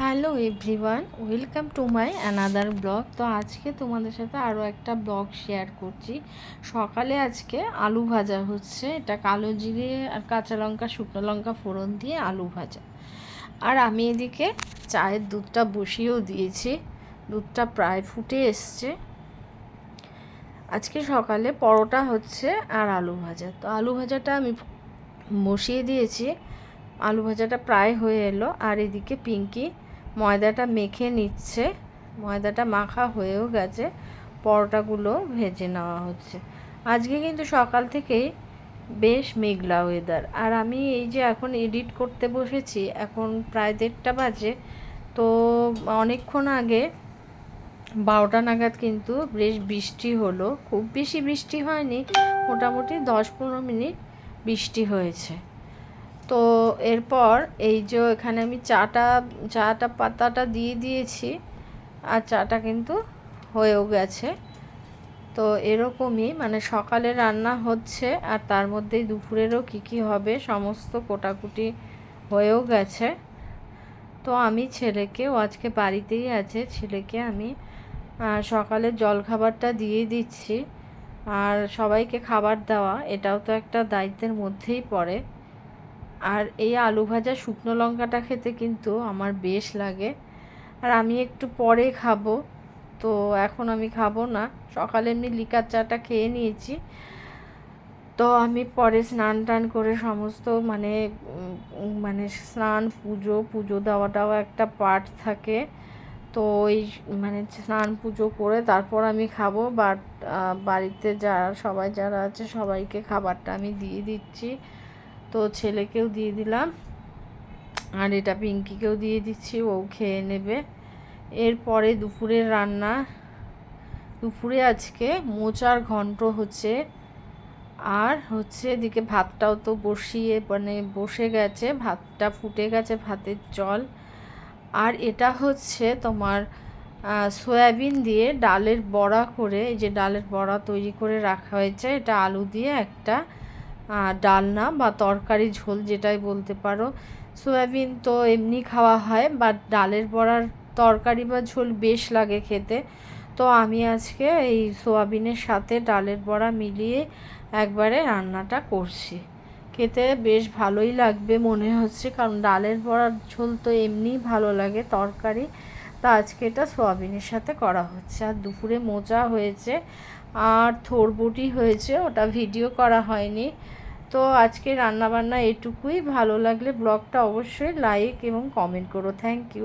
Hello everyone, welcome to my another blog. তো আজকে তোমাদের সাথে আরও একটা ব্লগ শেয়ার করছি। সকালে আজকে আলু ভাজা হচ্ছে, এটা কালো জিরে আর কাঁচা লঙ্কা শুকনো লঙ্কা ফোড়ন দিয়ে আলু ভাজা। আর আমি এদিকে চায়ের দুধটা বসিয়েও দিয়েছি, দুধটা প্রায় ফুটে এসছে। আজকে সকালে পরোটা হচ্ছে আর আলু ভাজা। তো আলু ভাজাটা আমি বসিয়ে দিয়েছি, আলু ভাজাটা প্রায় হয়ে এলো। আর এদিকে পিঙ্কি ময়দাটা মেখে নিচ্ছে, ময়দাটা মাখা হয়েও গেছে, পরোটাগুলো ভেজে নেওয়া হচ্ছে। আজকে কিন্তু সকাল থেকেই বেশ মেঘলা ওয়েদার। আর আমি এই যে এখন এডিট করতে বসেছি, এখন প্রায় 1:30 বাজে। তো অনেকক্ষণ আগে 12টা নাগাদ কিন্তু বেশ বৃষ্টি হলো, খুব বেশি বৃষ্টি হয়নি, মোটামুটি 10-15 মিনিট বৃষ্টি হয়েছে। তো এরপর এই যে এখানে আমি চাটা পাতাটা দিয়ে দিয়েছি, আর চাটা কিন্তু হয়েও গেছে। তো এরকমই মানে সকালে রান্না হচ্ছে, আর তার মধ্যেই দুপুরেরও কী হবে সমস্ত কোটাকুটি হয়েও গেছে। তো আমি ছেলেকেও, আজকে বাড়িতেই আছে, ছেলেকে আমি সকালের জলখাবারটা দিয়ে দিচ্ছি। আর সবাইকে খাবার দেওয়া এটাও তো একটা দায়িত্বের মধ্যেই পড়ে। আর এই আলু ভাজা শুকনো লঙ্কাটা খেতে কিন্তু আমার বেশ লাগে। আর আমি একটু পরে খাবো, তো এখন আমি খাবো না। সকালে এমনি লিকার চাটা খেয়ে নিয়েছি। তো আমি পরে স্নান টান করে সমস্ত মানে স্নান পুজো দেওয়াটাও একটা পার্ট থাকে। তো ওই স্নান পুজো করে তারপর আমি খাবো। বাট বাড়িতে যারা আছে সবাইকে খাবারটা আমি দিয়ে দিচ্ছি। তো ছেলেকেও দিয়ে দিলাম, আর এটা পিঙ্কিকেও দিয়ে দিচ্ছি, ও খেয়ে নেবে। এরপরে দুপুরের রান্না, দুপুরে আজকে মোচার ঘন্ট হচ্ছে। আর হচ্ছে এদিকে ভাতটাও তো বসে গেছে, ভাতটা ফুটে গেছে, ভাতের জল। আর এটা হচ্ছে তোমার সয়াবিন দিয়ে ডালের বড়া করে, এই যে ডালের বড়া তৈরি করে রাখা হয়েছে। এটা আলু দিয়ে একটা ডালনা বা তরকারি ঝোল যেটাই বলতে পারো। সয়াবিন তো এমনি খাওয়া হয়, বাট ডালের বড়ার তরকারি বা ঝোল বেশ লাগে খেতে। তো আমি আজকে এই সোয়াবিনের সাথে ডালের বড়া মিলিয়ে একবারে রান্নাটা করছি। খেতে বেশ ভালোই লাগবে মনে হচ্ছে, কারণ ডালের বড়ার ঝোল তো এমনিই ভালো লাগে তরকারি। তা আজকে এটা সোয়াবিনের সাথে করা হচ্ছে। আর দুপুরে মোচা হয়েছে আর থোরবটি হয়েছে, ওটা ভিডিও করা হয়নি। তো আজকে রান্নাবান্না এটুকুই। ভালো লাগলে ব্লগটা অবশ্যই লাইক এবং কমেন্ট করো। Thank you.